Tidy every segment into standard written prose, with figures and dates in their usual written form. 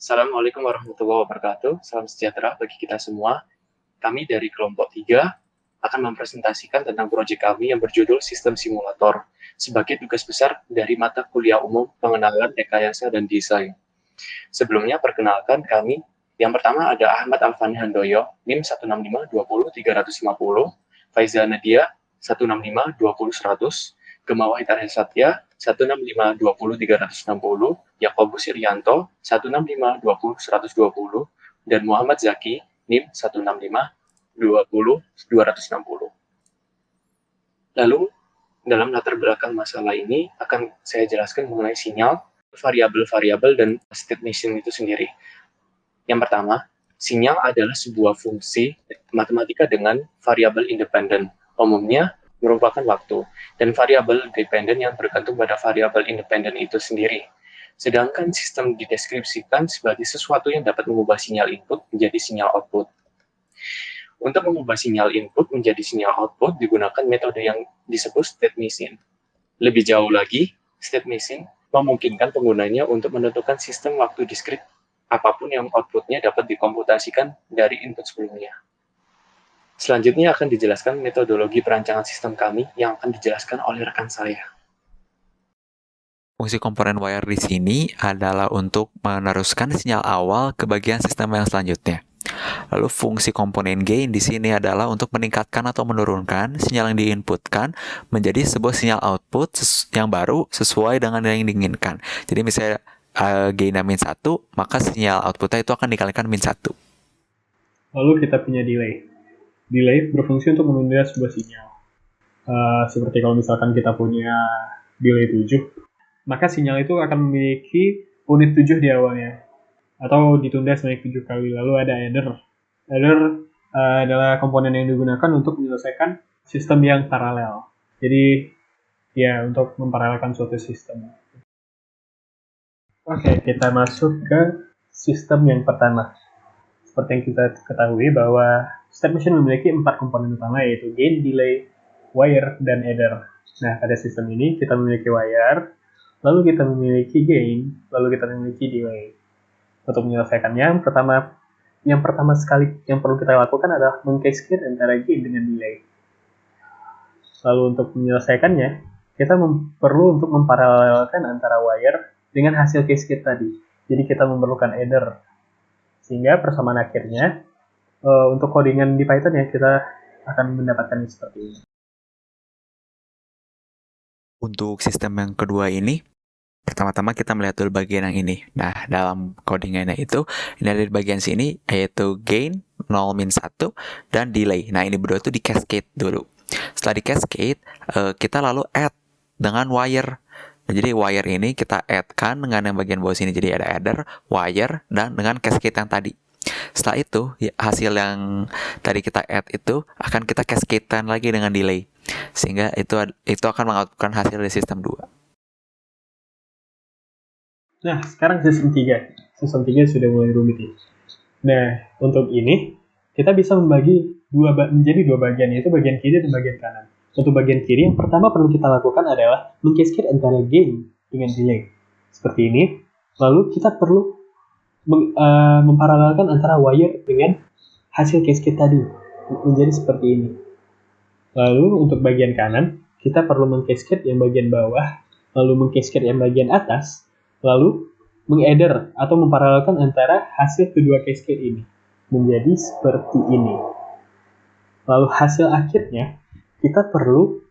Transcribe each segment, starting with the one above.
Assalamualaikum warahmatullahi wabarakatuh. Salam sejahtera bagi kita semua. Kami dari kelompok 3 akan mempresentasikan tentang proyek kami yang berjudul Sistem Simulator sebagai tugas besar dari mata kuliah umum pengenalan rekayasa dan desain. Sebelumnya perkenalkan kami. Yang pertama ada Ahmad Alfani Handoyo, NIM 165-20-350, Faiza Nadia 165-20-100, Gema Wahid Arya Satya 165-20-360, Yakobus Irianto 165-20-120, dan Muhammad Zaki NIM 165-20-260. Lalu dalam latar belakang masalah ini akan saya jelaskan mengenai sinyal, variabel-variabel, dan state machine itu sendiri. Yang pertama, sinyal adalah sebuah fungsi matematika dengan variabel independen. Umumnya merupakan waktu, dan variabel dependen yang bergantung pada variabel independen itu sendiri. Sedangkan sistem dideskripsikan sebagai sesuatu yang dapat mengubah sinyal input menjadi sinyal output. Untuk mengubah sinyal input menjadi sinyal output digunakan metode yang disebut state machine. Lebih jauh lagi, state machine memungkinkan penggunanya untuk menentukan sistem waktu diskrit apapun yang outputnya dapat dikomputasikan dari input sebelumnya. Selanjutnya akan dijelaskan metodologi perancangan sistem kami yang akan dijelaskan oleh rekan saya. Fungsi komponen wire di sini adalah untuk meneruskan sinyal awal ke bagian sistem yang selanjutnya. Lalu fungsi komponen gain di sini adalah untuk meningkatkan atau menurunkan sinyal yang diinputkan menjadi sebuah sinyal output yang baru sesuai dengan yang diinginkan. Jadi misalnya gainnya min 1, maka sinyal outputnya itu akan dikalikan min 1. Lalu kita punya delay. Delay berfungsi untuk menunda sebuah sinyal. Seperti kalau misalkan kita punya delay 7, maka sinyal itu akan memiliki unit 7 di awalnya. Atau ditunda sebanyak 7 kali. Lalu ada adder. Adder adalah komponen yang digunakan untuk menyelesaikan sistem yang paralel. Jadi, ya untuk memparalelkan suatu sistem. Oke, kita masuk ke sistem yang pertama. Seperti yang kita ketahui bahwa state machine memiliki 4 komponen utama, yaitu gain, delay, wire, dan adder. Nah, pada sistem ini kita memiliki wire, lalu kita memiliki gain, lalu kita memiliki delay. Untuk menyelesaikannya, yang pertama sekali yang perlu kita lakukan adalah mengcascade antara gain dengan delay. Lalu untuk menyelesaikannya, kita perlu untuk memparalelkan antara wire dengan hasil cascade tadi. Jadi kita memerlukan adder. Sehingga persamaan akhirnya, untuk codingan di Python ya, kita akan mendapatkan seperti ini. Untuk sistem yang kedua ini, pertama-tama kita melihat dulu bagian yang ini. Nah, dalam codingannya itu, ini ada di bagian sini, yaitu gain, 0 min 1, dan delay. Nah, ini berdua itu di cascade dulu. Setelah di cascade, kita lalu add dengan wire. Nah, jadi wire ini kita add-kan dengan yang bagian bawah sini. Jadi ada adder, wire, dan dengan cascade yang tadi. Setelah itu, hasil yang tadi kita add itu akan kita cascade-kan lagi dengan delay. Sehingga itu akan mengoutputkan hasil dari sistem 2. Nah, sekarang sistem 3. Sistem 3 sudah mulai rumit ya. Nah, untuk ini, kita bisa membagi menjadi dua bagian, yaitu bagian kiri dan bagian kanan. Untuk bagian kiri, yang pertama perlu kita lakukan adalah mengcascade antara gain dengan delay. Seperti ini. Lalu kita perlu memparalelkan antara wire dengan hasil cascade tadi. Menjadi seperti ini. Lalu untuk bagian kanan, kita perlu mengcascade yang bagian bawah, lalu mengcascade yang bagian atas, lalu mengadder atau memparalelkan antara hasil kedua cascade ini. Menjadi seperti ini. Lalu hasil akhirnya, kita perlu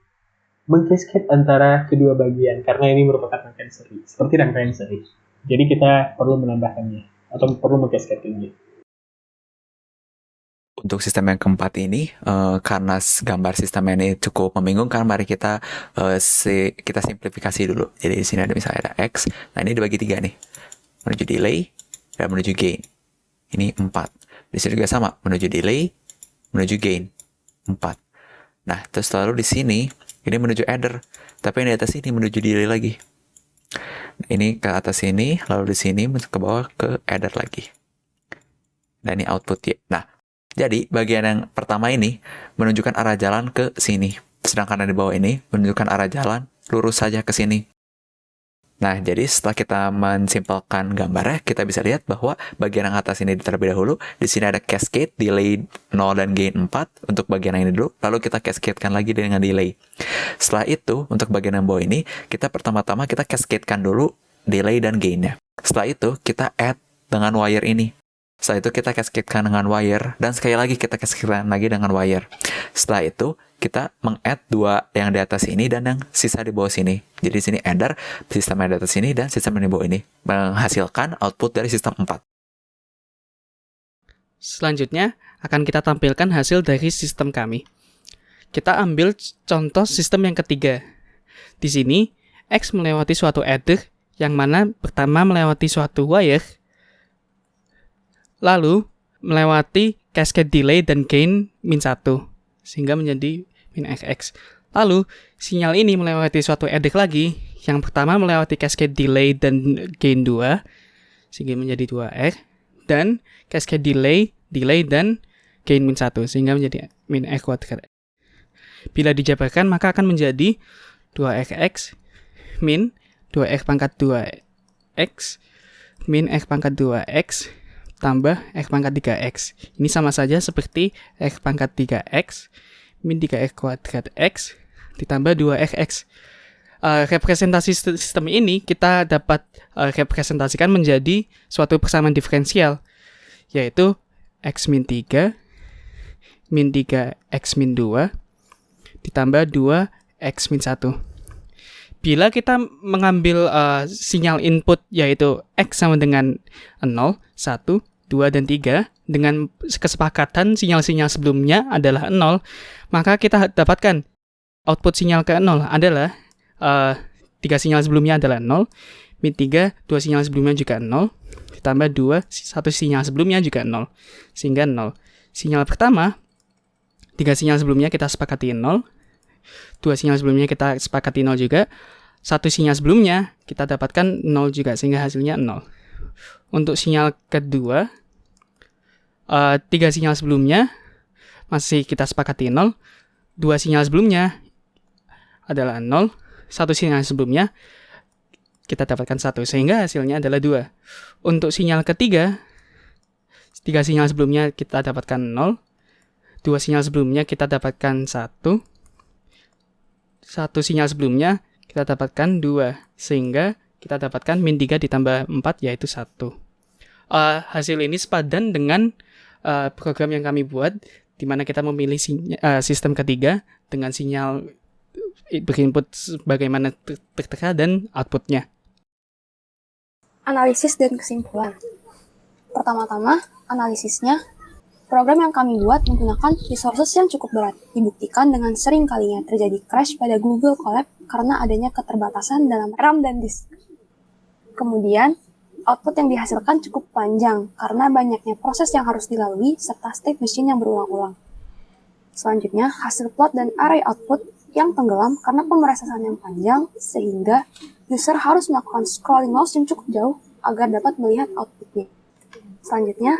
mengcascade antara kedua bagian, karena ini merupakan rangkaian seri, seperti rangkaian seri. Jadi kita perlu menambahkannya, atau perlu mengcascade-nya. Untuk sistem yang keempat ini, karena gambar sistem ini cukup membingungkan, mari kita simplifikasi dulu. Jadi di sini ada misalnya ada X, nah ini dibagi 3 nih, menuju delay dan menuju gain. Ini 4. Di sini juga sama, menuju delay, menuju gain, 4. Nah, terus lalu di sini, ini menuju adder, tapi yang di atas ini menuju delay lagi. Ini ke atas sini, lalu di sini ke bawah ke adder lagi. Dan ini output ya. Nah, jadi bagian yang pertama ini menunjukkan arah jalan ke sini. Sedangkan yang di bawah ini menunjukkan arah jalan lurus saja ke sini. Nah, jadi setelah kita mensimpelkan gambarnya, kita bisa lihat bahwa bagian yang atas ini terlebih dahulu. Di sini ada cascade, delay 0 dan gain 4 untuk bagian yang ini dulu. Lalu kita cascadekan lagi dengan delay. Setelah itu, untuk bagian yang bawah ini, kita pertama-tama kita cascadekan dulu delay dan gainnya. Setelah itu, kita add dengan wire ini. Setelah itu, kita cascadekan dengan wire. Dan sekali lagi, kita cascadekan lagi dengan wire. Setelah itu, kita meng-add dua yang di atas ini dan yang sisa di bawah sini. Jadi di sini adder, sistem yang di atas ini dan sistem yang di bawah ini. Menghasilkan output dari sistem 4. Selanjutnya, akan kita tampilkan hasil dari sistem kami. Kita ambil contoh sistem yang ketiga. Di sini, X melewati suatu adder, yang mana pertama melewati suatu wire, lalu melewati cascade delay dan gain -1, sehingga menjadi min XX. Lalu, sinyal ini melewati suatu adder lagi, yang pertama melewati cascade delay dan gain 2, sehingga menjadi 2R, dan cascade delay dan gain -1, sehingga menjadi min R kuadrat. Bila dijabarkan, maka akan menjadi 2XX min 2R pangkat 2X min R pangkat 2X tambah R pangkat 3X. Ini sama saja seperti R pangkat 3X min 3R kuadrat X ditambah 2RX. Representasi sistem ini kita dapat representasikan menjadi suatu persamaan diferensial, yaitu X min 3 min 3X min 2 ditambah 2X min 1. Bila kita mengambil sinyal input yaitu X sama dengan 0, 1, 2, dan 3 dengan kesepakatan sinyal-sinyal sebelumnya adalah 0, maka kita dapatkan output sinyal ke 0 adalah 3 sinyal sebelumnya adalah 0, min 3, 2 sinyal sebelumnya juga 0, ditambah 2, 1 sinyal sebelumnya juga 0, sehingga 0. Sinyal pertama, 3 sinyal sebelumnya kita sepakati 0, 2 sinyal sebelumnya kita sepakati 0 juga, 1 sinyal sebelumnya kita dapatkan 0 juga, sehingga hasilnya 0. Untuk sinyal kedua, 3 sinyal sebelumnya masih kita sepakati 0, 2 sinyal sebelumnya adalah 0, 1 sinyal sebelumnya kita dapatkan 1, sehingga hasilnya adalah 2. Untuk sinyal ketiga, 3 sinyal sebelumnya kita dapatkan 0, 2 sinyal sebelumnya kita dapatkan 1, 1 sinyal sebelumnya kita dapatkan 2, sehingga kita dapatkan min 3 ditambah 4 yaitu 1. Hasil ini sepadan dengan program yang kami buat, di mana kita memilih sistem ketiga dengan sinyal berinput bagaimana tertera dan outputnya. Analisis dan kesimpulan. Pertama-tama, analisisnya. Program yang kami buat menggunakan resources yang cukup berat, dibuktikan dengan sering kalinya terjadi crash pada Google Colab karena adanya keterbatasan dalam RAM dan disk. Kemudian, output yang dihasilkan cukup panjang karena banyaknya proses yang harus dilalui serta state machine yang berulang-ulang. Selanjutnya, hasil plot dan array output yang tenggelam karena pemrosesan yang panjang sehingga user harus melakukan scrolling mouse yang cukup jauh agar dapat melihat outputnya. Selanjutnya,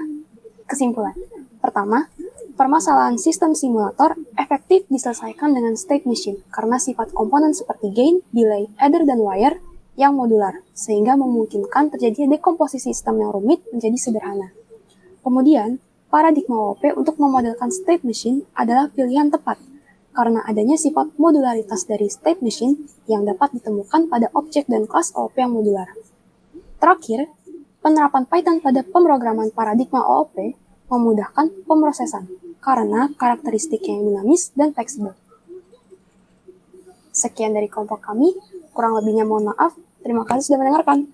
kesimpulan. Pertama, permasalahan sistem simulator efektif diselesaikan dengan state machine karena sifat komponen seperti gain, delay, adder, dan wire yang modular, sehingga memungkinkan terjadinya dekomposisi sistem yang rumit menjadi sederhana. Kemudian, paradigma OOP untuk memodelkan state machine adalah pilihan tepat, karena adanya sifat modularitas dari state machine yang dapat ditemukan pada objek dan kelas OOP yang modular. Terakhir, penerapan Python pada pemrograman paradigma OOP memudahkan pemrosesan, karena karakteristiknya yang dinamis dan fleksibel. Sekian dari kelompok kami, kurang lebihnya mohon maaf. Terima kasih sudah mendengarkan.